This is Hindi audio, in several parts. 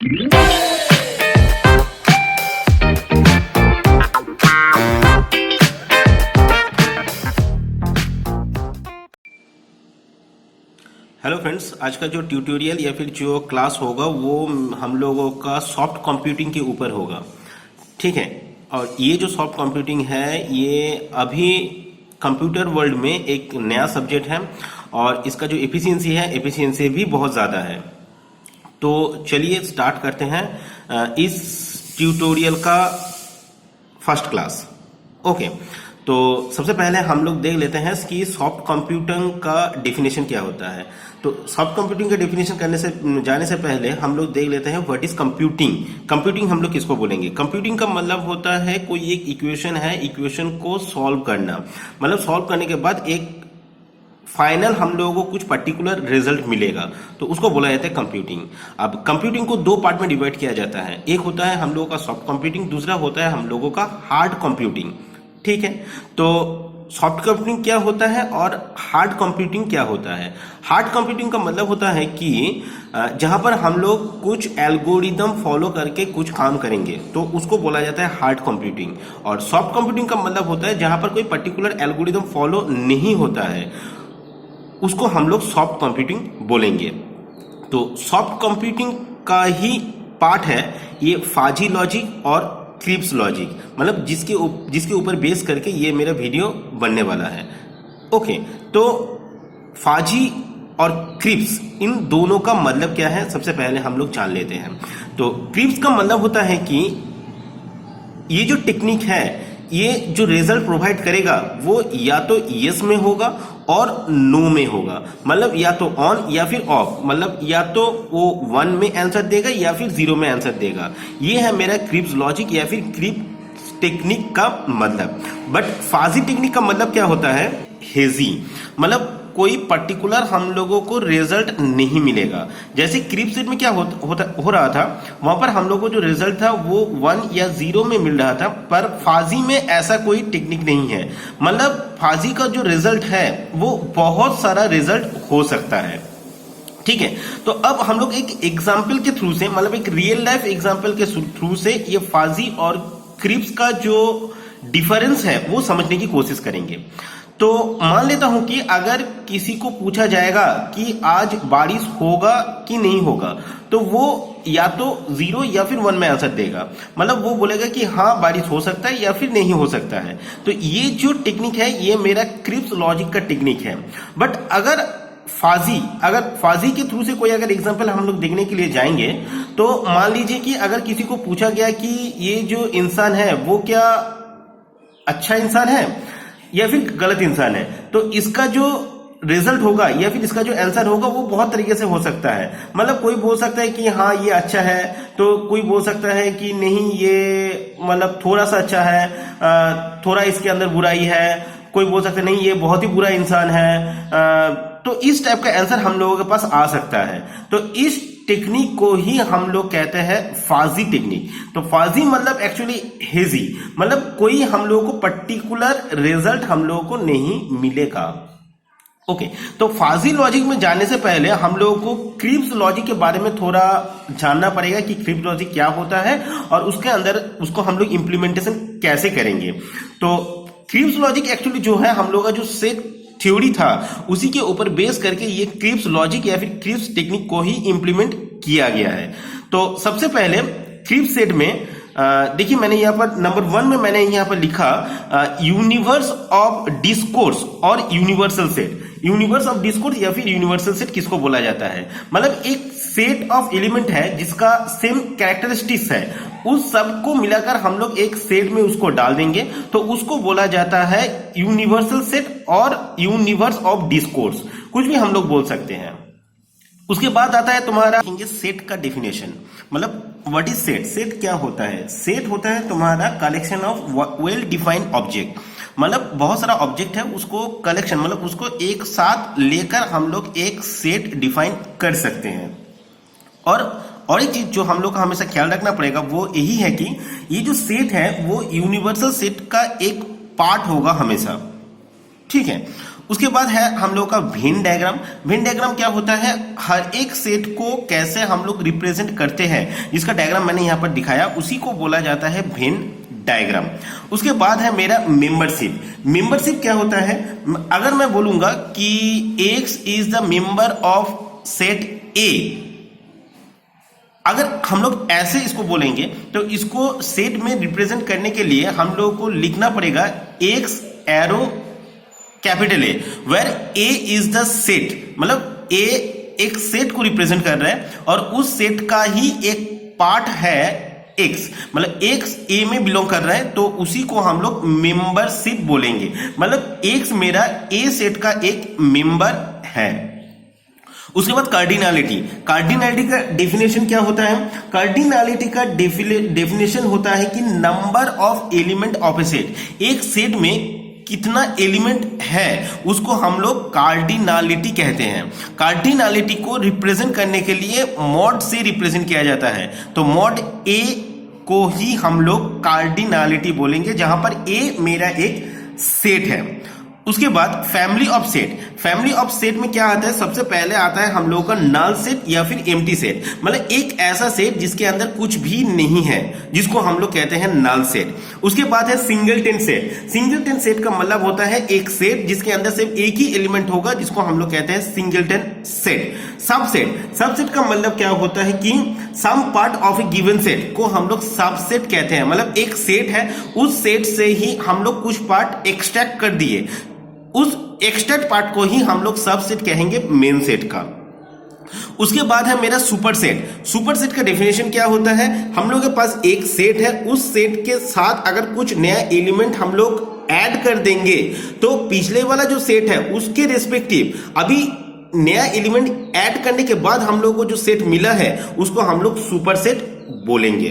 हेलो फ्रेंड्स, आज का जो ट्यूटोरियल या फिर जो क्लास होगा वो हम लोगों का सॉफ्ट कंप्यूटिंग के ऊपर होगा। ठीक है। और ये जो सॉफ्ट कंप्यूटिंग है ये अभी कंप्यूटर वर्ल्ड में एक नया सब्जेक्ट है और इसका जो एफिशिएंसी भी बहुत ज़्यादा है। तो चलिए स्टार्ट करते हैं इस ट्यूटोरियल का फर्स्ट क्लास। ओके, तो सबसे पहले हम लोग देख लेते हैं कि सॉफ्ट कंप्यूटिंग का डेफिनेशन क्या होता है। तो सॉफ्ट कंप्यूटिंग का डेफिनेशन जाने से पहले हम लोग देख लेते हैं व्हाट इज कंप्यूटिंग। कंप्यूटिंग हम लोग किसको बोलेंगे? कंप्यूटिंग का मतलब होता है कोई एक इक्वेशन है, इक्वेशन को सॉल्व करना, मतलब सॉल्व करने के बाद एक फाइनल हम लोगों को कुछ पर्टिकुलर रिजल्ट मिलेगा, तो उसको बोला जाता है कंप्यूटिंग। अब कंप्यूटिंग को दो पार्ट में डिवाइड किया जाता है, एक होता है हम लोगों का सॉफ्ट कंप्यूटिंग, दूसरा होता है हम लोगों का हार्ड कंप्यूटिंग। ठीक है, तो सॉफ्ट कंप्यूटिंग क्या होता है और हार्ड कंप्यूटिंग क्या होता है? हार्ड कंप्यूटिंग का मतलब होता है कि जहां पर हम लोग कुछ एल्गोरिदम फॉलो करके कुछ काम करेंगे तो उसको बोला जाता है हार्ड कंप्यूटिंग। और सॉफ्ट कंप्यूटिंग का मतलब होता है जहां पर कोई पर्टिकुलर एल्गोरिदम फॉलो नहीं होता है, उसको हम लोग सॉफ्ट कंप्यूटिंग बोलेंगे। तो सॉफ्ट कंप्यूटिंग का ही पार्ट है ये फाजी लॉजिक और क्रिप्स लॉजिक, मतलब जिसके ऊपर बेस करके ये मेरा वीडियो बनने वाला है। ओके, तो फाजी और क्रिप्स इन दोनों का मतलब क्या है सबसे पहले हम लोग जान लेते हैं। तो क्रिप्स का मतलब होता है कि ये जो टेक्निक है, ये जो रिजल्ट प्रोवाइड करेगा वो या तो यस में होगा और नो में होगा, मतलब या तो ऑन या फिर ऑफ, मतलब या तो वो 1 में आंसर देगा या फिर 0 में आंसर देगा। ये है मेरा क्रिप्स लॉजिक या फिर क्रिप्स टेक्निक का मतलब। बट फाजी टेक्निक का मतलब क्या होता है? हेजी, मतलब कोई पर्टिकुलर हम लोगों को रिजल्ट नहीं मिलेगा। जैसे क्रिप्स सेट में क्या हो रहा था, वहां पर हम लोगों को जो रिजल्ट था वो 1 या 0 में मिल रहा था, पर फाजी में ऐसा कोई टेक्निक नहीं है। मतलब फाजी का जो रिजल्ट है वो बहुत सारा रिजल्ट हो सकता है। ठीक है, तो अब हम लोग एक एग्जाम्पल के थ्रू से, मतलब एक रियल लाइफ एग्जाम्पल के थ्रू से ये फाजी और क्रिप्स का जो डिफरेंस है वो समझने की कोशिश करेंगे। तो मान लेता हूं कि अगर किसी को पूछा जाएगा कि आज बारिश होगा कि नहीं होगा, तो वो या तो 0 या फिर 1 में आंसर देगा, मतलब वो बोलेगा कि हाँ बारिश हो सकता है या फिर नहीं हो सकता है। तो ये जो टेक्निक है ये मेरा क्रिप्स लॉजिक का टेक्निक है। बट अगर फाजी के थ्रू से कोई अगर एग्जांपल हम लोग देखने के लिए जाएंगे, तो मान लीजिए कि अगर किसी को पूछा गया कि ये जो इंसान है वो क्या अच्छा इंसान है या फिर गलत इंसान है, तो इसका जो रिजल्ट होगा या फिर इसका जो आंसर होगा वो बहुत तरीके से हो सकता है। मतलब कोई बोल सकता है कि हाँ ये अच्छा है, तो कोई बोल सकता है कि नहीं ये मतलब थोड़ा सा अच्छा है, थोड़ा इसके अंदर बुराई है, कोई बोल सकता है नहीं ये बहुत ही बुरा इंसान है। तो इस टाइप का आंसर हम लोगों के पास आ सकता है। तो इस टेक्निक को ही हम लोग कहते हैं फाजी टेक्निक। तो फाजी मतलब एक्चुअली हेजी, मतलब कोई हम लोगों को पर्टिकुलर रिजल्ट हम लोगों को नहीं मिलेगा। ओके, तो फाजी लॉजिक में जाने से पहले हम लोगों को क्रिप्स लॉजिक के बारे में थोड़ा जानना पड़ेगा कि क्रिप्स लॉजिक क्या होता है और उसके अंदर उसको हम लोग इंप्लीमेंटेशन कैसे करेंगे। तो क्रिप्स लॉजिक एक्चुअली जो है हम लोग का जो सेट थ्योरी था उसी के ऊपर बेस करके ये क्रिप्स लॉजिक या फिर क्रिप्स टेक्निक को ही इंप्लीमेंट किया गया है। तो सबसे पहले क्रिप्स सेट में देखिए मैंने यहाँ पर नंबर 1 में मैंने यहाँ पर लिखा यूनिवर्स ऑफ डिस्कोर्स और universal set. Universe of discourse या फिर यूनिवर्सल सेट किसको बोला जाता है? मतलब एक सेट ऑफ एलिमेंट है जिसका सेम कैरेक्टरिस्टिक्स है, उस सब को मिलाकर हम लोग एक सेट में उसको डाल देंगे तो उसको बोला जाता है यूनिवर्सल सेट और यूनिवर्स ऑफ डिस्कोर्स, कुछ भी हम लोग बोल सकते हैं। उसके बाद आता है तुम्हारा सेट का डेफिनेशन, मतलब व्हाट इज सेट। सेट क्या होता है? सेट होता है तुम्हारा collection of well defined object, मतलब बहुत सारा ऑब्जेक्ट है उसको कलेक्शन, मतलब उसको एक साथ लेकर हम लोग एक सेट डिफाइन कर सकते हैं। और एक चीज जो हम लोग का हमेशा ख्याल रखना पड़ेगा वो यही है कि ये जो सेट है वो यूनिवर्सल सेट का एक पार्ट होगा हमेशा। ठीक है, उसके बाद है हम लोग का वेन डायग्राम। वेन डायग्राम क्या होता है, हर एक सेट को कैसे हम लोग रिप्रेजेंट करते हैं, जिसका डायग्राम मैंने यहाँ पर दिखाया, उसी को बोला जाता है वेन डायग्राम। उसके बाद है मेरा मेंबरशिप। मेंबरशिप क्या होता है, अगर मैं बोलूंगा कि x is the member of set ए, अगर हम लोग ऐसे इसको बोलेंगे तो इसको सेट में रिप्रेजेंट करने के लिए हम लोग को लिखना पड़ेगा X arrow capital A, where A is the set, मतलब ए एक सेट को रिप्रेजेंट कर रहा है और उस सेट का ही एक पार्ट है एक्स, मतलब एक्स ए में बिलोंग कर रहा है, तो उसी को हम लोग मेंबरशिप बोलेंगे। मतलब एक्स मेरा ए सेट का एक मेंबर है। उसके बाद कार्डिनलिटी। कार्डिनलिटी का डेफिनेशन क्या होता है, कार्डिनलिटी का डेफिनेशन होता है कि number of element of A set, एक सेट में कितना एलिमेंट है उसको हम लोग कार्डिनलिटी कहते हैं। कार्डिनलिटी को रिप्रेजेंट करने के लिए मॉड से रिप्रेजेंट किया जाता है, तो मॉड ए को ही हम लोग कार्डिनलिटी बोलेंगे, जहां पर ए मेरा एक सेट है। उसके बाद family of set. Family of set में क्या आता है, सबसे पहले आता है हम लोगों का नल सेट या फिर एम्प्टी सेट, मतलब एक ऐसा सेट जिसके अंदर कुछ भी नहीं है, जिसको हम लोग कहते हैं नल सेट। उसके बाद है सिंगलटन सेट। सिंगलटन सेट का मतलब होता है एक सेट जिसके अंदर सिर्फ एक ही एलिमेंट होगा, जिसको हम लोग कहते हैं सिंगलटन सेट। सबसेट। सबसेट का मतलब क्या होता है कि some part of a given set को हम लोग सबसेट कहते हैं, मतलब एक सेट है, उस सेट से ही हम लोग कुछ पार्ट एक्सट्रैक्ट कर दिए, उस एक्सट्रैक्ट पार्ट को ही हम लोग सबसेट कहेंगे मेन सेट का। उसके बाद है मेरा सुपर सेट। सुपर सेट का डेफिनेशन क्या होता है, हम लोग के पास एक सेट है, उस सेट के साथ अगर कुछ नया एलिमेंट हम लोग ऐड कर देंगे तो पिछले वाला जो सेट है उसके रेस्पेक्टिव अभी नया एलिमेंट ऐड करने के बाद हम लोग को जो सेट मिला है उसको हम लोग सुपर सेट बोलेंगे।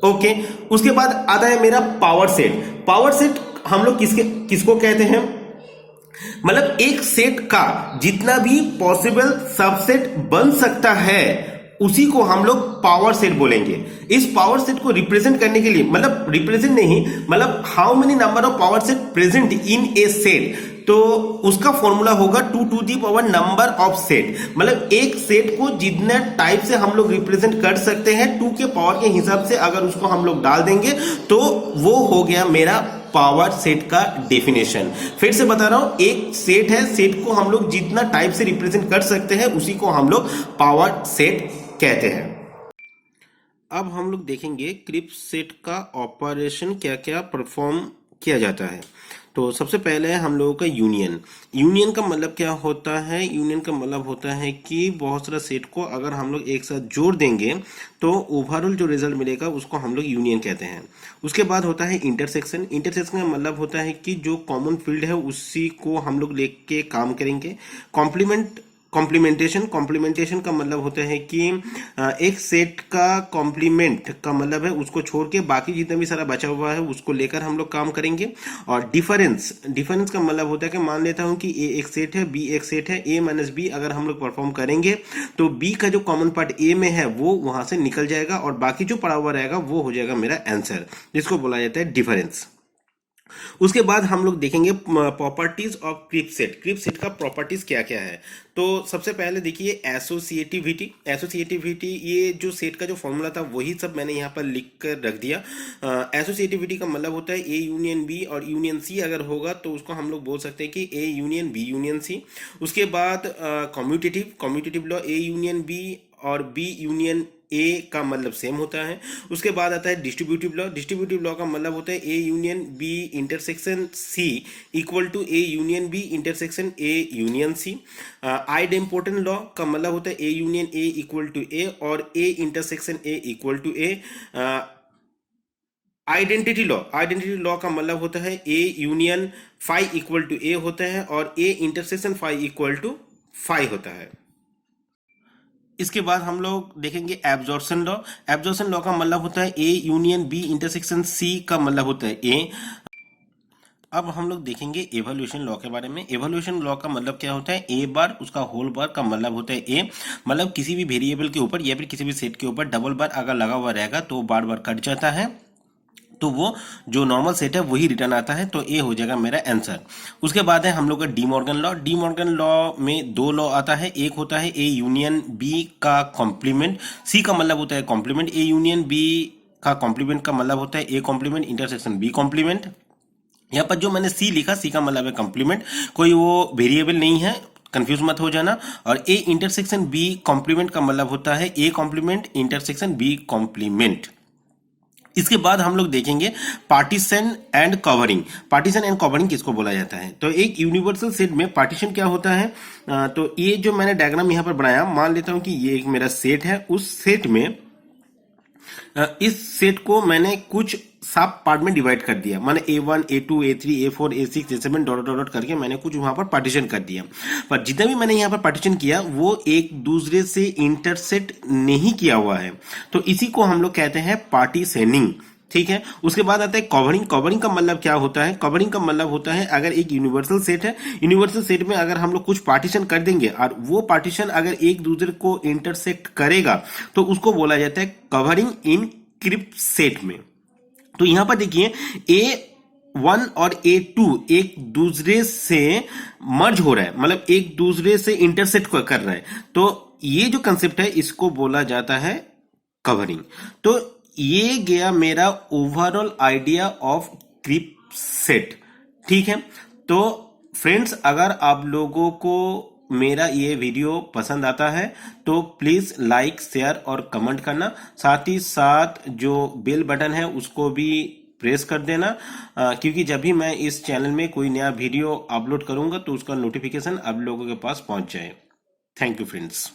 ओके। उसके बाद आता है मेरा पावर सेट। पावर सेट हम लोग किसको कहते हैं, मतलब एक सेट का जितना भी पॉसिबल सबसेट बन सकता है उसी को हम लोग पावर सेट बोलेंगे। इस पावर सेट को रिप्रेजेंट करने के लिए, मतलब रिप्रेजेंट नहीं, मतलब how many number of power set present in a set, तो उसका फॉर्मूला होगा 2 to the power number of set, मतलब एक सेट को जितने टाइप से हम लोग रिप्रेजेंट कर सकते हैं 2 के पावर के हिसाब से अगर उसको हम लोग डाल देंगे तो वो हो गया मेरा पावर सेट का डेफिनेशन। फिर से बता रहा हूं, एक सेट है, सेट को हम लोग जितना टाइप से रिप्रेजेंट कर सकते हैं उसी को हम लोग पावर सेट कहते हैं। अब हम लोग देखेंगे क्रिप्स सेट का ऑपरेशन क्या क्या परफॉर्म किया जाता है। तो सबसे पहले हम लोगों का यूनियन। यूनियन का मतलब क्या होता है, यूनियन का मतलब होता है कि बहुत सारा सेट को अगर हम लोग एक साथ जोड़ देंगे तो ओवरऑल जो रिजल्ट मिलेगा उसको हम लोग यूनियन कहते हैं। उसके बाद होता है इंटरसेक्शन। इंटरसेक्शन का मतलब होता है कि जो कॉमन फील्ड है उसी को हम लोग लेके काम करेंगे। कॉम्प्लीमेंटेशन। कॉम्प्लीमेंटेशन का मतलब होता है कि एक सेट का कॉम्प्लीमेंट का मतलब है उसको छोड़ के बाकी जितना भी सारा बचा हुआ है उसको लेकर हम लोग काम करेंगे। और डिफरेंस। डिफरेंस का मतलब होता है कि मान लेता हूं कि ए एक सेट है, बी एक सेट है, ए माइनस बी अगर हम लोग परफॉर्म करेंगे तो बी का जो कॉमन पार्ट ए में है वो वहां से निकल जाएगा और बाकी जो पड़ा हुआ रहेगा वो हो जाएगा मेरा आंसर, जिसको बोला जाता है डिफरेंस। उसके बाद हम लोग देखेंगे properties of crisp set. Crisp set का प्रॉपर्टीज क्या क्या है। तो सबसे पहले देखिए एसोसिएटिविटी। एसोसिएटिविटी ये जो सेट का जो फॉर्मूला था वही सब मैंने यहाँ पर लिख कर रख दिया। एसोसिएटिविटी का मतलब होता है ए यूनियन बी और यूनियन सी अगर होगा तो उसको हम लोग बोल सकते हैं कि A union B union C. उसके बाद commutative law, A union B और बी यूनियन ए का मतलब सेम होता है। उसके बाद आता है डिस्ट्रीब्यूटिव लॉ। डिस्ट्रीब्यूटिव लॉ का मतलब होता है A union B intersection C equal to A union B intersection A union C. Idempotent law का मतलब होता है A union A equal to A और A intersection A equal to A. Identity law का मतलब होता है A union phi equal to A होता है और A intersection phi equal to phi होता है। इसके बाद हम लोग देखेंगे एब्जॉर्प्शन लॉ। एब्जॉर्प्शन लॉ का मतलब होता है A union B intersection C का मतलब होता है ए। अब हम लोग देखेंगे एवोल्यूशन लॉ के बारे में। एवोल्यूशन लॉ का मतलब क्या होता है, ए बार उसका होल बार का मतलब होता है ए, मतलब किसी भी वेरिएबल के ऊपर या फिर किसी भी सेट के ऊपर डबल बार अगर लगा हुआ रहेगा तो बार बार कट जाता है। तो वो जो नॉर्मल सेट है वही रिटर्न आता है, तो ए हो जाएगा मेरा आंसर। उसके बाद है हम लोग का De Morgan law. De Morgan law में दो लॉ आता है, एक होता है ए यूनियन बी का कॉम्प्लीमेंट, सी का मतलब होता है कॉम्प्लीमेंट, ए यूनियन बी का कॉम्प्लीमेंट का मतलब होता है A complement intersection B complement. यहाँ पर जो मैंने सी लिखा, सी का मतलब है कॉम्प्लीमेंट, कोई वो वेरिएबल नहीं है, कंफ्यूज मत हो जाना। और ए इंटरसेक्शन बी कॉम्प्लीमेंट का मतलब होता है A complement intersection B complement. इसके बाद हम लोग देखेंगे partition and covering. Partition and covering किसको बोला जाता है? तो एक यूनिवर्सल सेट में पार्टीशन क्या होता है? तो ये जो मैंने डायग्राम यहाँ पर बनाया, मान लेता हूं कि ये एक मेरा सेट है, उस सेट में इस सेट को मैंने कुछ सब पार्ट में डिवाइड कर दिया, माने A1, A2, A3, A4, A6, A7 dot dot dot करके मैंने कुछ वहां पर पार्टीशन कर दिया। पर जितना भी मैंने यहाँ पर पार्टीशन किया वो एक दूसरे से इंटरसेक्ट नहीं किया हुआ है, तो इसी को हम लोग कहते हैं पार्टीशनिंग। ठीक है। उसके बाद आता है कवरिंग। कवरिंग का मतलब क्या होता है? कवरिंग का मतलब होता है अगर एक यूनिवर्सल सेट है, यूनिवर्सल सेट में अगर हम लोग कुछ पार्टीशन कर देंगे और वो पार्टीशन अगर एक दूसरे को इंटरसेक्ट करेगा तो उसको बोला जाता है कवरिंग इन क्रिप्ट सेट में। तो यहां पर देखिए A1 और A2 एक दूसरे से मर्ज हो रहा है, मतलब एक दूसरे से इंटरसेक्ट कर रहा है, तो ये जो कंसेप्ट है इसको बोला जाता है कवरिंग। तो ये गया मेरा overall idea of crypt set. ठीक है। तो फ्रेंड्स, अगर आप लोगों को मेरा ये वीडियो पसंद आता है तो प्लीज लाइक, शेयर और कमेंट करना, साथ ही साथ जो बेल बटन है उसको भी प्रेस कर देना, क्योंकि जब भी मैं इस चैनल में कोई नया वीडियो अपलोड करूंगा तो उसका नोटिफिकेशन आप लोगों के पास पहुंच जाए। Thank you friends.